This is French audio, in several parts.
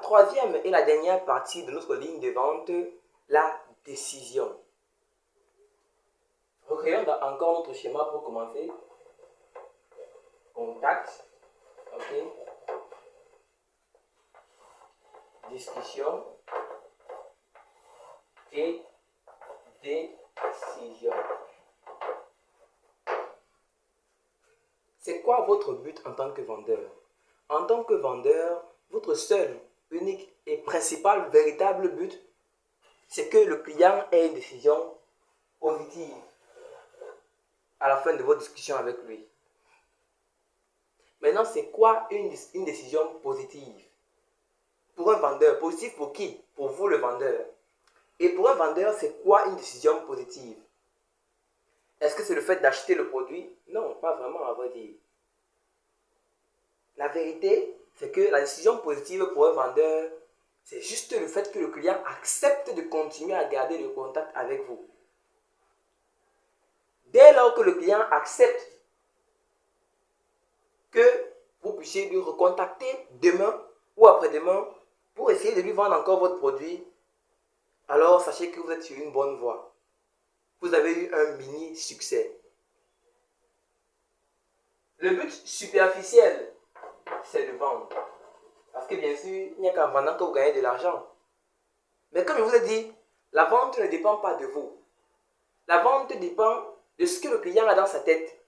troisième et la dernière partie de notre ligne de vente, la décision. Regardons encore notre schéma pour commencer. Contact, ok. Discussion et décision. C'est quoi votre but en tant que vendeur? En tant que vendeur, votre seul, unique et principal, véritable but, c'est que le client ait une décision positive à la fin de votre discussion avec lui. Maintenant, c'est quoi une décision positive? Pour un vendeur, positif pour qui? Pour vous le vendeur. Et pour un vendeur, c'est quoi une décision positive? Est-ce que c'est le fait d'acheter le produit? Non, pas vraiment, à vrai dire. La vérité, c'est que la décision positive pour un vendeur, c'est juste le fait que le client accepte de continuer à garder le contact avec vous. Dès lors que le client accepte que vous puissiez lui recontacter demain ou après-demain pour essayer de lui vendre encore votre produit, alors sachez que vous êtes sur une bonne voie. Vous avez eu un mini succès. Le but superficiel, c'est de vendre. Parce que bien sûr, il n'y a qu'en vendant que vous gagnez de l'argent. Mais comme je vous ai dit, la vente ne dépend pas de vous. La vente dépend de ce que le client a dans sa tête.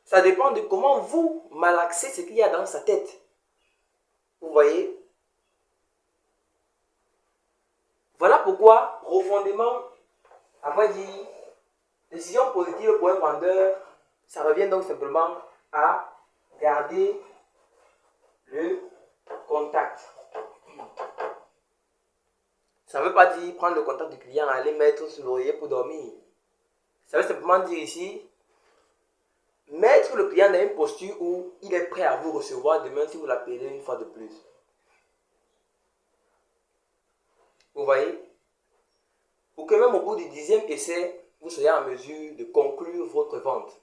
Ça dépend de comment vous malaxez ce qu'il y a dans sa tête. Vous voyez? Voilà pourquoi, profondément, à vrai dire, décision positive pour un vendeur, ça revient donc simplement à garder le contact. Ça ne veut pas dire prendre le contact du client, aller mettre sur l'oreiller pour dormir. Ça veut simplement dire ici, mettre le client dans une posture où il est prêt à vous recevoir demain si vous l'appelez une fois de plus. Vous voyez? Pour que même au bout du 10e essai, vous soyez en mesure de conclure votre vente.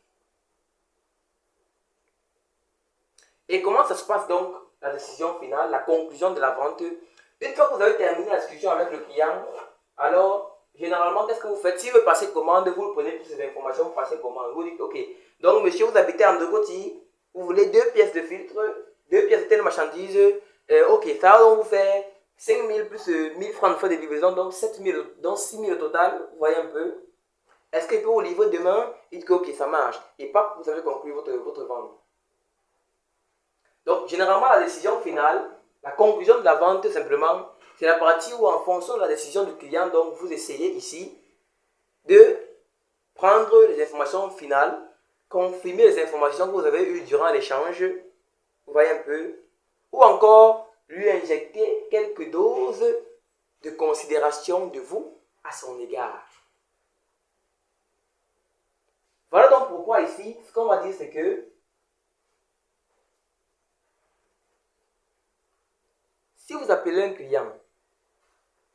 Et comment ça se passe donc, la décision finale, la conclusion de la vente? Une fois que vous avez terminé la discussion avec le client, alors, généralement, qu'est-ce que vous faites? S'il veut passer commande, vous prenez toutes ces informations, vous passez commande. Vous dites, ok, donc monsieur, vous habitez en Ndogoti, vous voulez 2 pièces de filtre, 2 pièces de telle marchandise, ok, ça va donc vous faire 5 000 plus 1000 francs de frais de livraison, donc 7 000, donc 6 000 au total, vous voyez un peu. Est-ce qu'il peut vous livrer demain? Il dit que ok, ça marche. Et paf, vous avez conclu votre vente. Donc, généralement, la décision finale, la conclusion de la vente, simplement, c'est la partie où, en fonction de la décision du client, donc, vous essayez ici de prendre les informations finales, confirmer les informations que vous avez eues durant l'échange, vous voyez un peu, ou encore lui injecter quelques doses de considération de vous à son égard. Voilà donc pourquoi ici, ce qu'on va dire, c'est que si vous appelez un client,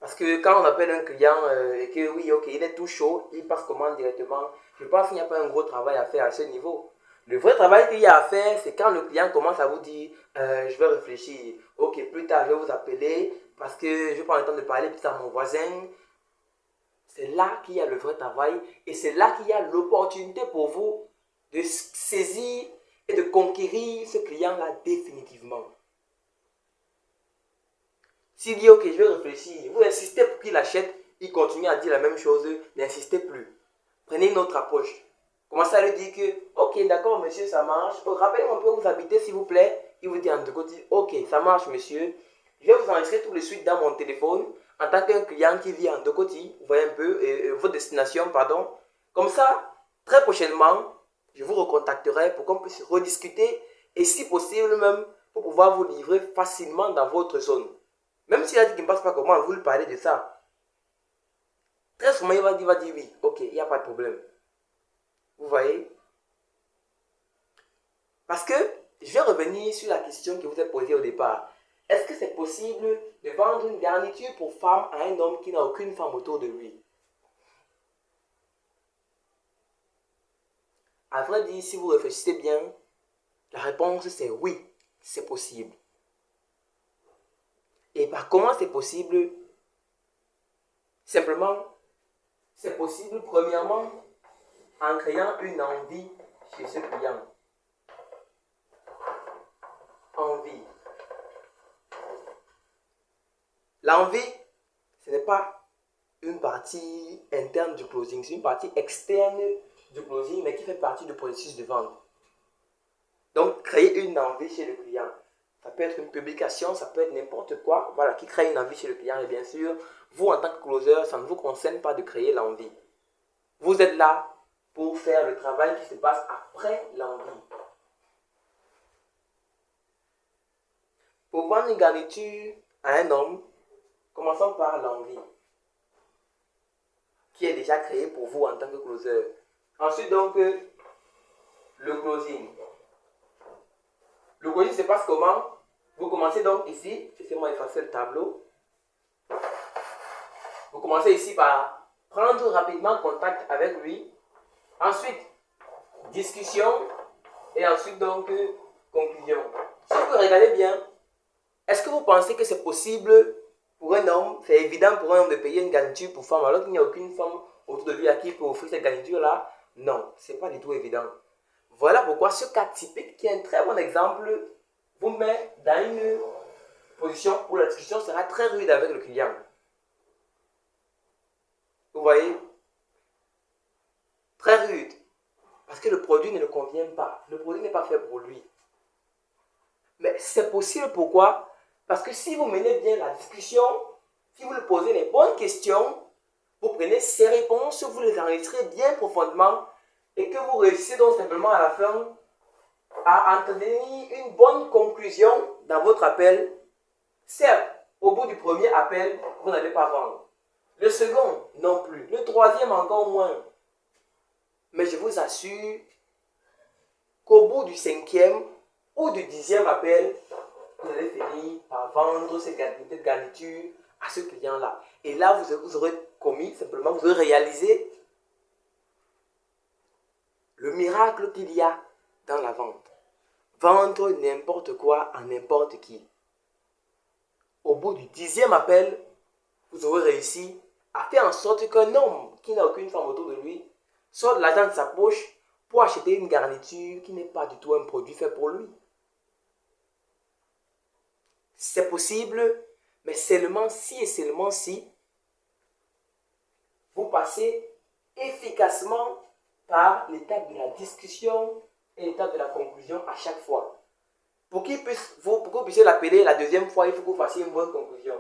parce que quand on appelle un client et que oui, ok, il est tout chaud, il passe commande directement, je pense qu'il n'y a pas un gros travail à faire à ce niveau. Le vrai travail qu'il y a à faire, c'est quand le client commence à vous dire je vais réfléchir, ok, plus tard je vais vous appeler parce que je prends le temps de parler plus tard à mon voisin. C'est là qu'il y a le vrai travail et c'est là qu'il y a l'opportunité pour vous de saisir et de conquérir ce client-là définitivement. S'il dit ok, je vais réfléchir, vous insistez pour qu'il achète, il continue à dire la même chose, n'insistez plus. Prenez une autre approche. Commencez à lui dire que ok, d'accord, monsieur, ça marche. Rappelez-moi un peu où vous habitez, s'il vous plaît. Il vous dit en deux côtés, ok, ça marche, monsieur. Je vais vous enregistrer tout de suite dans mon téléphone en tant qu'un client qui vit en deux côtés. Vous voyez un peu votre destination, pardon. Comme ça, très prochainement, je vous recontacterai pour qu'on puisse rediscuter et si possible même pour pouvoir vous livrer facilement dans votre zone. Même s'il a dit qu'il ne passe pas comment, vous lui parlez de ça. Très souvent, il va dire oui, ok, il n'y a pas de problème. Vous voyez? Parce que je vais revenir sur la question que vous avez posée au départ. Est-ce que c'est possible de vendre une garniture pour femme à un homme qui n'a aucune femme autour de lui? À vrai dire, si vous réfléchissez bien, la réponse c'est oui, c'est possible. Et comment c'est possible? Simplement, c'est possible premièrement en créant une envie chez ce client. Envie. L'envie, ce n'est pas une partie interne du closing, c'est une partie externe du closing, mais qui fait partie du processus de vente. Donc, créer une envie chez le client. Ça peut être une publication, ça peut être n'importe quoi, voilà, qui crée une envie chez le client. Et bien sûr, vous, en tant que closer, ça ne vous concerne pas de créer l'envie. Vous êtes là pour faire le travail qui se passe après l'envie. Pour vendre une garniture à un homme, commençons par l'envie, qui est déjà créée pour vous en tant que closer. Ensuite, donc, le closing. Le closing se passe comment? Vous commencez donc ici, laissez-moi effacer le tableau. Vous commencez ici par prendre rapidement contact avec lui. Ensuite, discussion. Et ensuite, donc, conclusion. Si vous regardez bien, est-ce que vous pensez que c'est possible pour un homme, c'est évident pour un homme de payer une garniture pour femme alors qu'il n'y a aucune femme autour de lui à qui il peut offrir cette garniture-là? Non, ce n'est pas du tout évident. Voilà pourquoi ce cas typique, qui est un très bon exemple, vous met dans une position où la discussion sera très rude avec le client. Vous voyez? Très rude. Parce que le produit ne le convient pas. Le produit n'est pas fait pour lui. Mais c'est possible pourquoi? Parce que si vous menez bien la discussion, si vous lui posez les bonnes questions, vous prenez ses réponses, vous les enregistrez bien profondément et que vous réussissez donc simplement à la fin à entretenir une bonne conclusion dans votre appel. Certes, au bout du premier appel, vous n'allez pas vendre. Le second, non plus. Le troisième, encore moins. Mais je vous assure qu'au bout du 5e ou du 10e appel, vous allez finir par vendre cette garniture à ce client-là. Et là, vous aurez commis, simplement, vous aurez réalisé le miracle qu'il y a dans la vente. Vendre n'importe quoi à n'importe qui. Au bout du 10e appel, vous aurez réussi à faire en sorte qu'un homme qui n'a aucune femme autour de lui sorte de l'argent de sa poche pour acheter une garniture qui n'est pas du tout un produit fait pour lui. C'est possible, mais seulement si et seulement si vous passez efficacement par l'étape de la discussion et l'étape de la conclusion à chaque fois. Pour que vous puissiez l'appeler la deuxième fois, il faut que vous fassiez une bonne conclusion.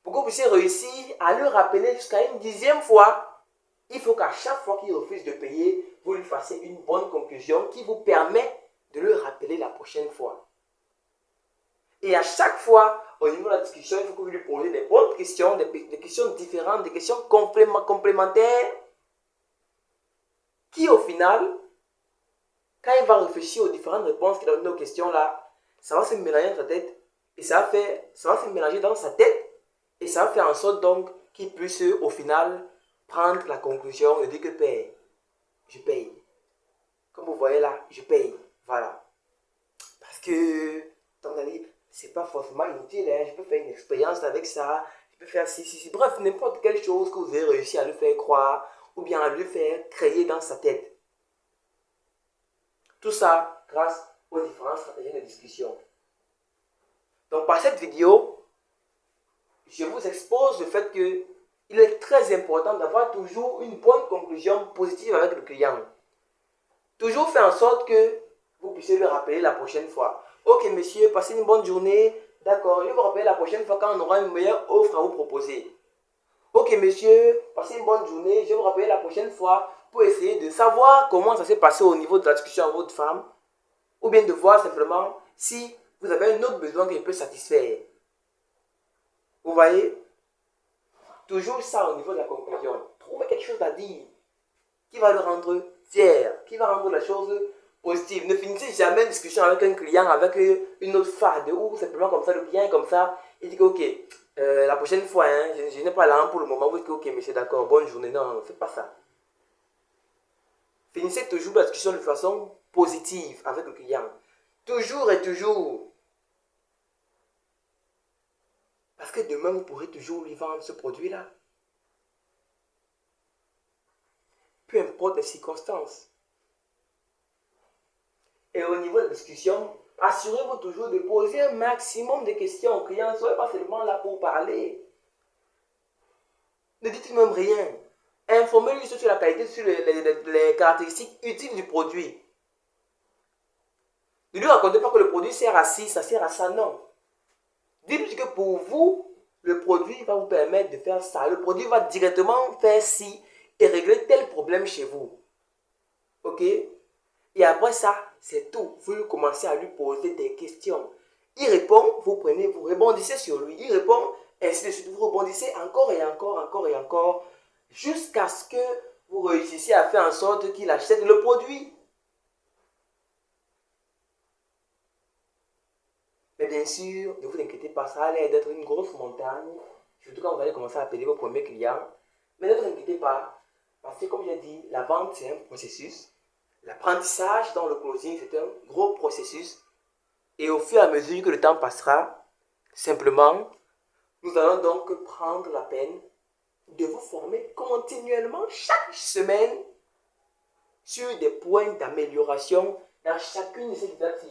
Pour que vous puissiez réussir à le rappeler jusqu'à une 10e fois, il faut qu'à chaque fois qu'il refuse de payer, vous lui fassiez une bonne conclusion qui vous permet de le rappeler la prochaine fois. Et à chaque fois, au niveau de la discussion, il faut que vous lui posiez des bonnes questions, des questions différentes, des questions complémentaires, qui au final, quand il va réfléchir aux différentes réponses qu'il a données aux questions-là, ça va se mélanger dans sa tête, et ça va se mélanger dans sa tête, et ça va faire en sorte donc qu'il puisse au final prendre la conclusion et dire que je paye. Comme vous voyez là, je paye. Voilà. Parce que, comme on a dit, c'est pas forcément inutile, hein. Je peux faire une expérience avec ça, je peux faire ci. Bref, n'importe quelle chose que vous avez réussi à lui faire croire, ou bien à lui faire créer dans sa tête. Tout ça grâce aux différentes stratégies de discussion. Donc par cette vidéo, je vous expose le fait que il est très important d'avoir toujours une bonne conclusion positive avec le client. Toujours faire en sorte que vous puissiez le rappeler la prochaine fois. Ok monsieur, passez une bonne journée. D'accord, je vais vous rappeler la prochaine fois quand on aura une meilleure offre à vous proposer. Ok monsieur, passez une bonne journée. Je vais vous rappeler la prochaine fois pour essayer de savoir comment ça s'est passé au niveau de la discussion avec votre femme. Ou bien de voir simplement si vous avez un autre besoin qui peut satisfaire. Vous voyez? Toujours ça au niveau de la conclusion. Trouvez quelque chose à dire qui va le rendre fier, qui va rendre la chose positive. Ne finissez jamais une discussion avec un client, avec une autre fade, ou simplement comme ça, le client est comme ça, il dit que ok, la prochaine fois, hein, je n'ai pas l'argent pour le moment, vous dites que ok, monsieur, d'accord, bonne journée. Non, ne faites pas ça. Finissez toujours la discussion de façon positive avec le client. Toujours et toujours. que demain, vous pourrez toujours lui vendre ce produit-là. Peu importe les circonstances. Et au niveau de la discussion, assurez-vous toujours de poser un maximum de questions aux clients. Ne soyez pas seulement là pour parler. Ne dites même rien. Informez-lui sur la qualité, sur les caractéristiques utiles du produit. Ne lui racontez pas que le produit sert à ci, ça sert à ça, non. Dites-lui que pour vous, le produit va vous permettre de faire ça. Le produit va directement faire ci et régler tel problème chez vous. Ok? Et après ça, c'est tout. Vous commencez à lui poser des questions. Il répond, vous prenez, vous rebondissez sur lui. Il répond, ainsi de suite. Vous rebondissez encore et encore, encore et encore, jusqu'à ce que vous réussissiez à faire en sorte qu'il achète le produit. Mais bien sûr, ne vous inquiétez pas, ça allait être une grosse montagne, surtout quand vous allez commencer à appeler vos premiers clients. Mais ne vous inquiétez pas, parce que comme j'ai dit, la vente c'est un processus. L'apprentissage dans le closing c'est un gros processus. Et au fur et à mesure que le temps passera, simplement, nous allons donc prendre la peine de vous former continuellement chaque semaine sur des points d'amélioration dans chacune de ces étapes.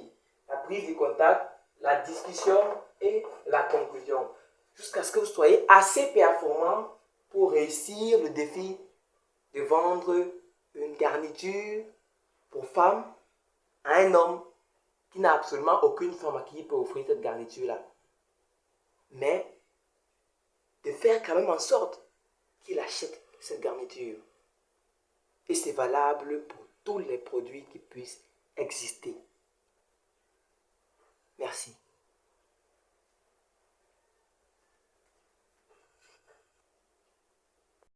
La prise de contact, la discussion et la conclusion. Jusqu'à ce que vous soyez assez performant pour réussir le défi de vendre une garniture pour femme à un homme qui n'a absolument aucune femme à qui il peut offrir cette garniture-là. Mais de faire quand même en sorte qu'il achète cette garniture. Et c'est valable pour tous les produits qui puissent exister. Merci.